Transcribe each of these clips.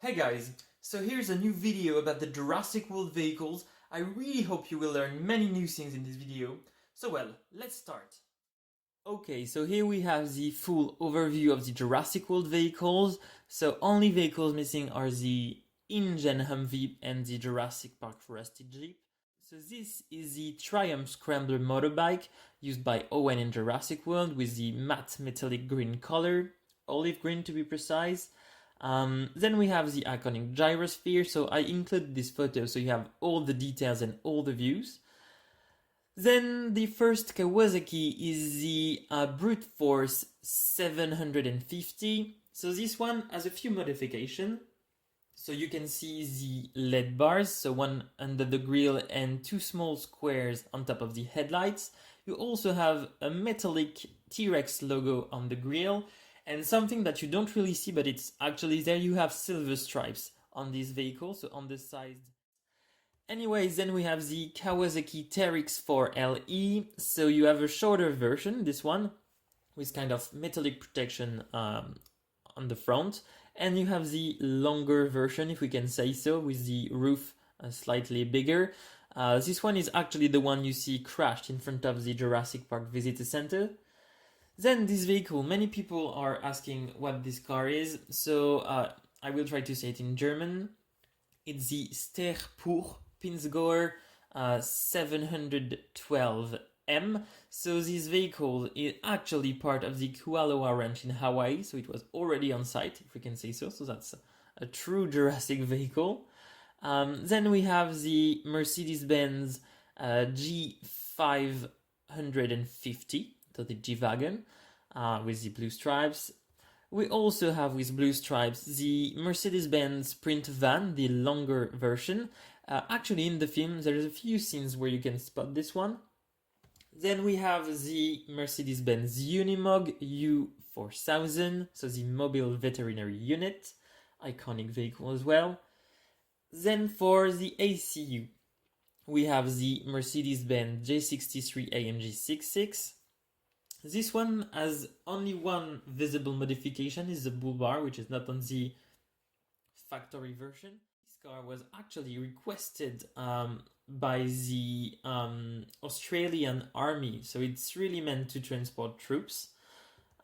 Hey guys, so here's a new video about the Jurassic World vehicles. I really hope you will learn many new things in this video. So well, let's start. Okay, so here we have the full overview of the Jurassic World vehicles. So only vehicles missing are the InGen Humvee and the Jurassic Park Rusty Jeep. So this is the Triumph Scrambler motorbike used by Owen in Jurassic World with the matte metallic green color, olive green to be precise. Then we have the iconic gyrosphere, so I included this photo so you have all the details and all the views. Then the first Kawasaki is the Brute Force 750. So this one has a few modifications. So you can see the LED bars, so one under the grille and two small squares on top of the headlights. You also have a metallic T-Rex logo on the grille. And something that you don't really see, but it's actually there, you have silver stripes on this vehicle, so on the side. Anyways, then we have the Kawasaki Tareq 4LE. So you have a shorter version, this one, with kind of metallic protection on the front. And you have the longer version, if we can say so, with the roof slightly bigger. This one is actually the one you see crashed in front of the Jurassic Park Visitor Center. Then this vehicle, many people are asking what this car is, so I will try to say it in German. It's the Sterpur Pinzgauer 712M. So this vehicle is actually part of the Kualoa Ranch in Hawaii, so it was already on site, if we can say so. So that's a true Jurassic vehicle. Then we have the Mercedes-Benz G550. So the G-Wagon with the blue stripes. We also have with blue stripes the Mercedes-Benz Print van, the longer version. Actually in the film there's a few scenes where you can spot this one. Then we have the Mercedes-Benz Unimog U4000, so the mobile veterinary unit, iconic vehicle as well. Then for the ACU we have the Mercedes-Benz G63 Amg 66. This one has only one visible modification, is the bull bar, which is not on the factory version. This car was actually requested by the Australian Army, so it's really meant to transport troops.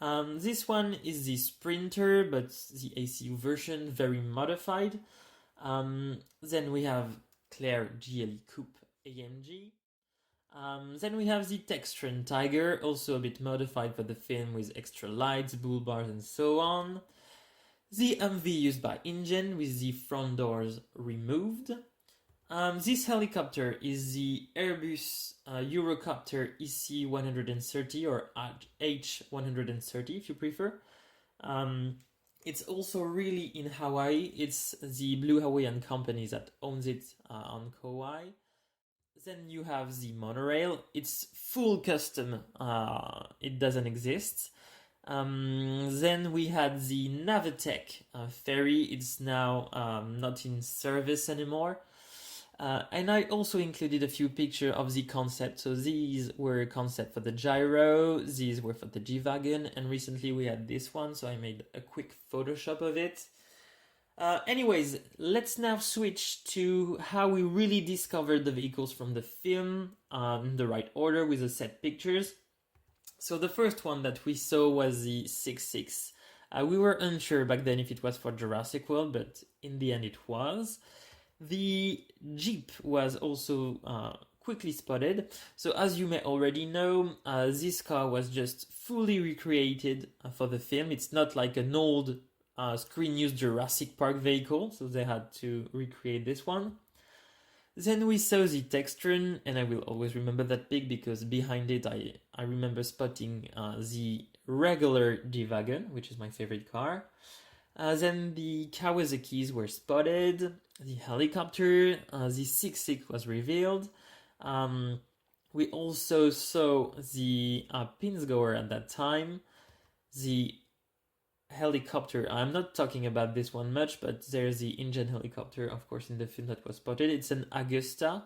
This one is the Sprinter, but the ACU version, very modified. Then we have Claire GLE Coupe AMG. Then we have the Textron Tiger, also a bit modified for the film with extra lights, bull bars and so on. The Humvee used by InGen with the front doors removed. This helicopter is the Airbus Eurocopter EC130 or H130 if you prefer. It's also really in Hawaii. It's the Blue Hawaiian company that owns it on Kauai. Then you have the Monorail. It's full custom, it doesn't exist. Then we had the Navitat Ferry. It's now not in service anymore. And I also included a few pictures of the concept. So these were concept for the gyro, these were for the G-Wagon, and recently we had this one, so I made a quick Photoshop of it. Anyways, let's now switch to how we really discovered the vehicles from the film in the right order with the set pictures. So the first one that we saw was the 6.6. We were unsure back then if it was for Jurassic World, but in the end it was. The Jeep was also quickly spotted. So as you may already know, this car was just fully recreated for the film. It's not like an old screen-used Jurassic Park vehicle, so they had to recreate this one. Then we saw the Textron, and I will always remember that big because behind it I remember spotting the regular G-Wagon, which is my favorite car. Then the Kawasaki's were spotted, the helicopter, the 6.6 was revealed. We also saw the Pinzgauer at that time, the helicopter. I'm not talking about this one much, but there's the InGen helicopter, of course, in the film that was spotted. It's an Augusta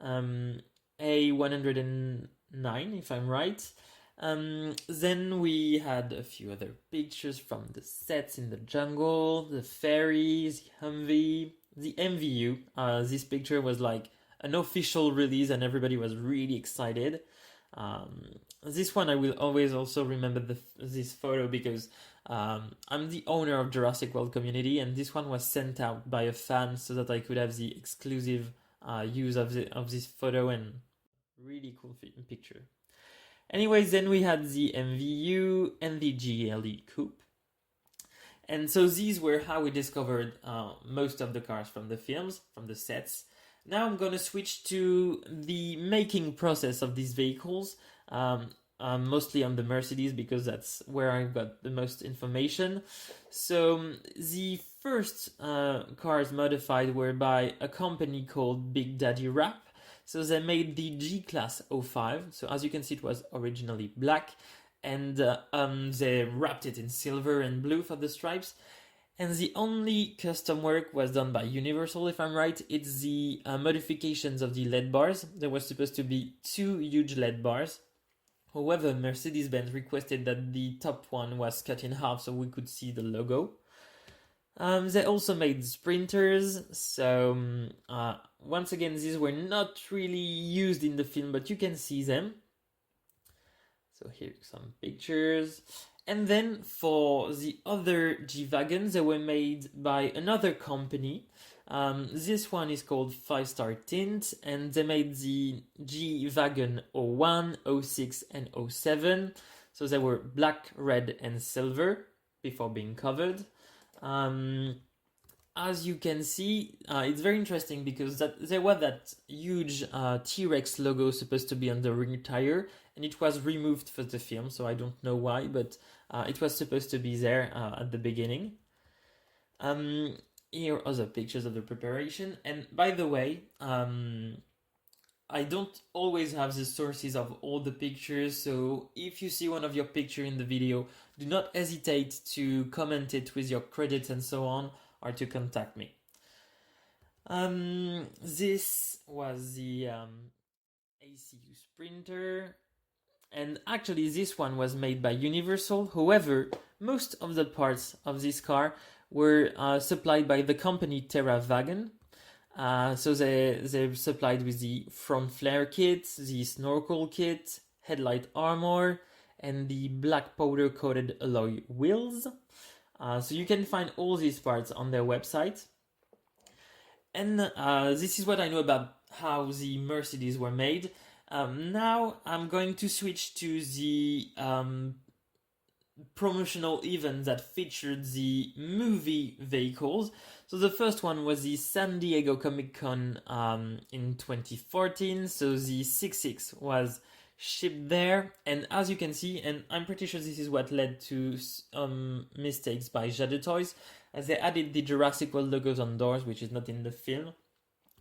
A109, if I'm right. Then we had a few other pictures from the sets in the jungle, the ferries, the Humvee, the MVU. This picture was like an official release and everybody was really excited. This one I will always also remember this photo because I'm the owner of Jurassic World Community, and this one was sent out by a fan so that I could have the exclusive use of this photo, and really cool picture. Anyways, then we had the MVU and the GLE coupe. And so these were how we discovered most of the cars from the films, from the sets. Now I'm gonna switch to the making process of these vehicles, mostly on the Mercedes because that's where I got the most information. So the first cars modified were by a company called Big Daddy Rap. So they made the G-Class 05. So as you can see, it was originally black, and they wrapped it in silver and blue for the stripes. And the only custom work was done by Universal, if I'm right. It's the modifications of the LED bars. There was supposed to be 2 huge LED bars. However, Mercedes-Benz requested that the top one was cut in half so we could see the logo. They also made sprinters, so once again, these were not really used in the film, but you can see them. So here's some pictures. And then for the other G-Wagons, they were made by another company. This one is called 5-Star Tint, and they made the G-Wagon 01, 06, and 07. So they were black, red, and silver before being covered. As you can see, it's very interesting because there was that huge T-Rex logo supposed to be on the rear tire, and it was removed for the film, so I don't know why, but it was supposed to be there at the beginning. Here are other pictures of the preparation, and by the way, I don't always have the sources of all the pictures, so if you see one of your pictures in the video, do not hesitate to comment it with your credits and so on, or to contact me. This was the ACU Sprinter, and actually this one was made by Universal. However, most of the parts of this car were supplied by the company Terrawagen. So they're supplied with the front flare kit, the snorkel kit, headlight armor, and the black powder coated alloy wheels. So you can find all these parts on their website. And this is what I know about how the Mercedes were made. Now I'm going to switch to the promotional event that featured the movie vehicles. So the first one was the San Diego Comic-Con in 2014. So the 66 was shipped there, and as you can see, and I'm pretty sure this is what led to mistakes by Jade Toys, as they added the Jurassic World logos on doors, which is not in the film.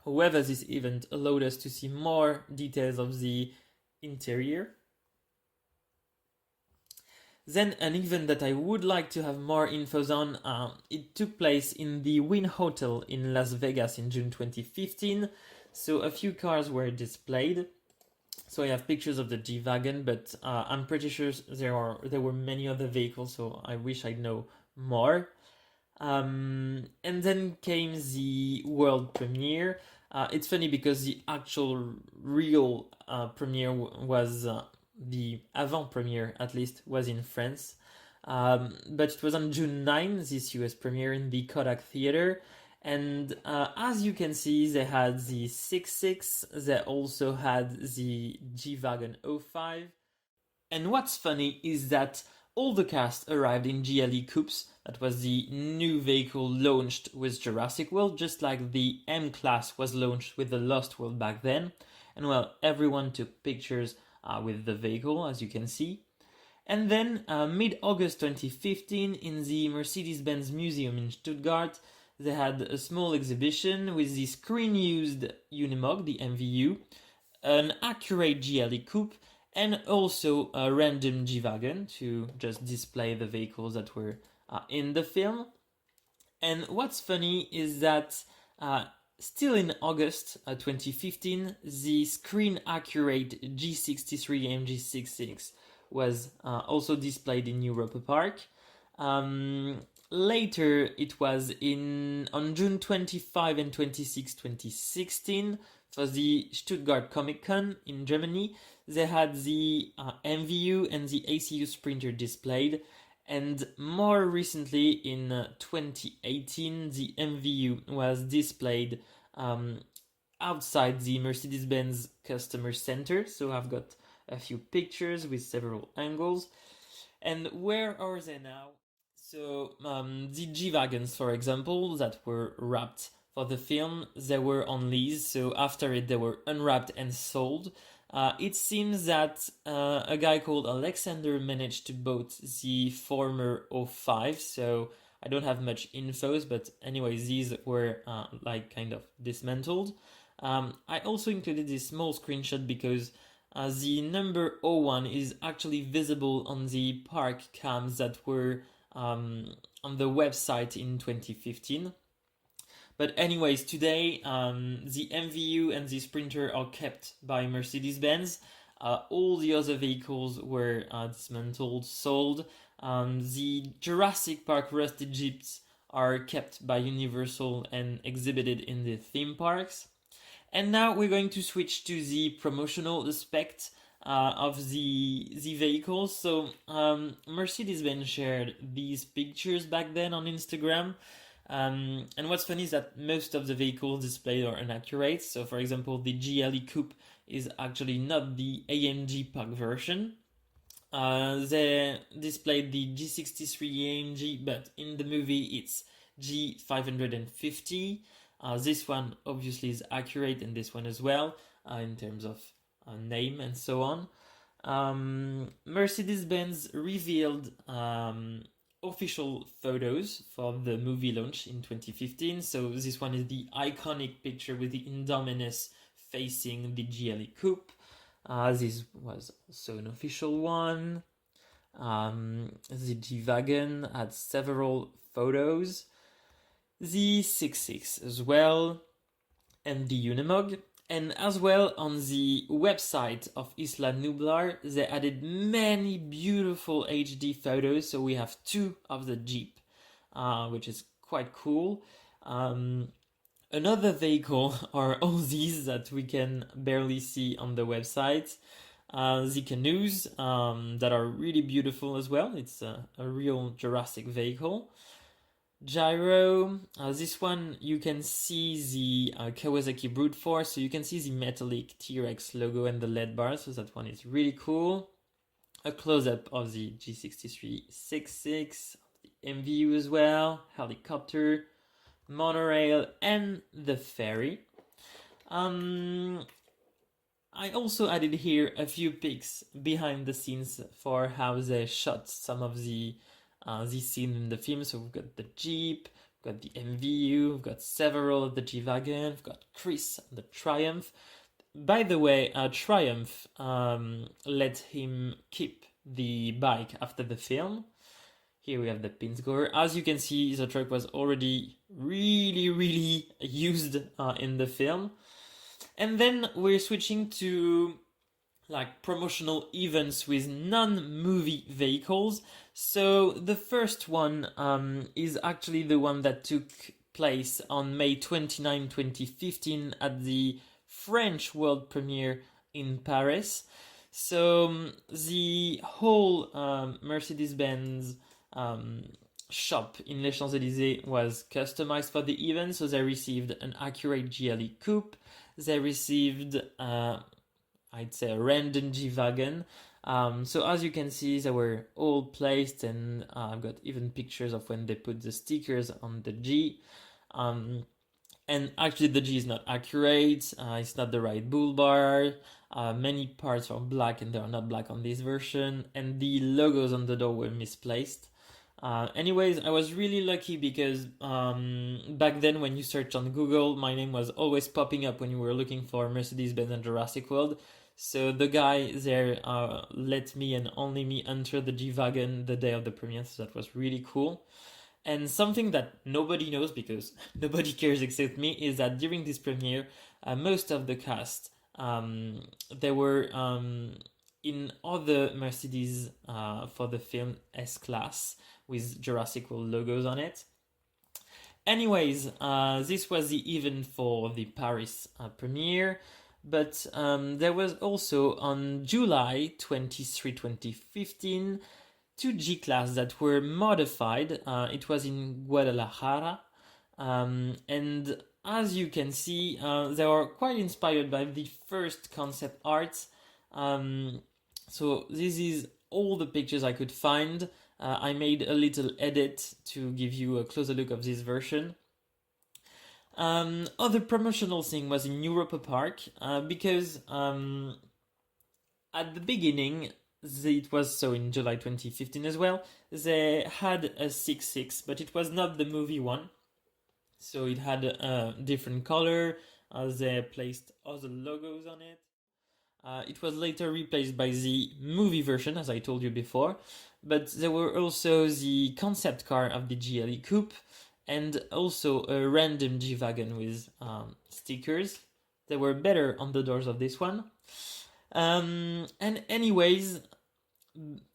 However, this event allowed us to see more details of the interior. Then an event that I would like to have more infos on, it took place in the Wynn Hotel in Las Vegas in June 2015. So a few cars were displayed. So I have pictures of the G-Wagon, but I'm pretty sure there were many other vehicles, so I wish I'd know more. And then came the world premiere. It's funny because the actual real premiere was the avant-premiere, at least, was in France. But it was on June 9, this US premiere in the Kodak Theater. And as you can see, they had the 66, they also had the G-Wagon 05. And what's funny is that all the cast arrived in GLE coupes. That was the new vehicle launched with Jurassic World, just like the M-Class was launched with the Lost World back then. And well, everyone took pictures with the vehicle, as you can see. And then mid-August 2015, in the Mercedes-Benz Museum in Stuttgart, they had a small exhibition with the screen-used Unimog, the MVU, an accurate GLE coupe, and also a random G-Wagon to just display the vehicles that were in the film. And what's funny is that still in August 2015, the screen-accurate G63 Amg 66 was also displayed in Europa Park. Later, it was on June 25 and 26, 2016, for the Stuttgart Comic Con in Germany. They had the MVU and the ACU Sprinter displayed, and more recently in 2018, the MVU was displayed outside the Mercedes-Benz Customer Center. So I've got a few pictures with several angles. And where are they now? So the G-Wagons, for example, that were wrapped for the film, they were on lease. So after it, they were unwrapped and sold. It seems that a guy called Alexander managed to bought the former 05. So I don't have much infos, but anyway, these were like kind of dismantled. I also included this small screenshot because the number 01 is actually visible on the park cams that were on the website in 2015. But anyways, today the MVU and the Sprinter are kept by Mercedes-Benz. All the other vehicles were dismantled, sold. The Jurassic Park rusted Jeeps are kept by Universal and exhibited in the theme parks. And now we're going to switch to the promotional aspect of the vehicles. So Mercedes-Benz shared these pictures back then on Instagram. And what's funny is that most of the vehicles displayed are inaccurate. So for example, the GLE Coupe is actually not the AMG pack version. They displayed the G63 AMG, but in the movie it's G550. This one obviously is accurate, and this one as well, in terms of name and so on. Mercedes-Benz revealed official photos for the movie launch in 2015. So this one is the iconic picture with the Indominus facing the GLE Coupe. This was also an official one. The G-Wagon had several photos. The 66 as well, and the Unimog. And as well, on the website of Isla Nublar, they added many beautiful HD photos. So we have two of the Jeep, which is quite cool. Another vehicle are all these that we can barely see on the website. The canoes that are really beautiful as well. It's a real Jurassic vehicle. Gyro, this one you can see the Kawasaki Brute Force, so you can see the metallic T-Rex logo and the LED bar, so that one is really cool. A close-up of the G63 66, the MVU as well, helicopter, monorail, and the ferry. I also added here a few pics behind the scenes for how they shot some of the scene in the film. So we've got the Jeep, we've got the MVU, we've got several of the G-Wagon, we've got Chris on the Triumph. By the way, Triumph let him keep the bike after the film. Here we have the pin score. As you can see, the truck was already really used in the film. And then we're switching to like promotional events with non-movie vehicles. So the first one is actually the one that took place on May 29, 2015 at the French world premiere in Paris. So the whole Mercedes-Benz shop in Les Champs-Élysées was customized for the event. So they received an accurate GLE Coupe. They received I'd say a random G-Wagon. So as you can see, they were all placed, and I've got even pictures of when they put the stickers on the G. And actually the G is not accurate, it's not the right bull bar, many parts are black and they are not black on this version, and the logos on the door were misplaced. Anyways, I was really lucky because back then when you search on Google, my name was always popping up when you were looking for Mercedes-Benz and Jurassic World. So the guy there let me and only me enter the G-Wagon the day of the premiere, so that was really cool. And something that nobody knows because nobody cares except me is that during this premiere, most of the cast, they were in other Mercedes for the film S-Class with Jurassic World logos on it. Anyways, this was the event for the Paris premiere, but there was also on July 23, 2015, two G-Class that were modified. It was in Guadalajara, and as you can see, they are quite inspired by the first concept art. So this is all the pictures I could find. I made a little edit to give you a closer look of this version. Other promotional thing was in Europa Park, because at the beginning, it was so in July 2015 as well, they had a 6.6, but it was not the movie one. So it had a different color, they placed other logos on it. It was later replaced by the movie version, as I told you before, but there were also the concept car of the GLE Coupe and also a random G-Wagon with stickers. They were better on the doors of this one. And anyways,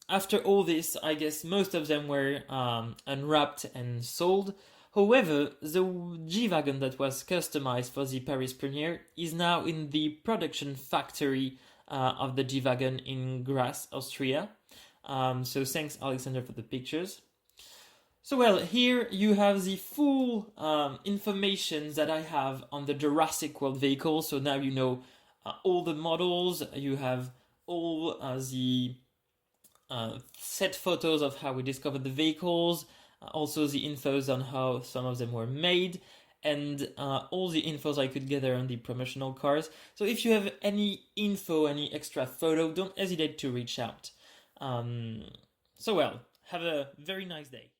after all this, I guess most of them were unwrapped and sold. However, the G-Wagon that was customized for the Paris premiere is now in the production factory of the G-Wagon in Graz, Austria. So thanks, Alexander, for the pictures. So well, here you have the full information that I have on the Jurassic World vehicle. So now you know all the models, you have all the set photos of how we discovered the vehicles, also the infos on how some of them were made, and all the infos I could gather on the promotional cars. So if you have any info, any extra photo, don't hesitate to reach out. So well, have a very nice day.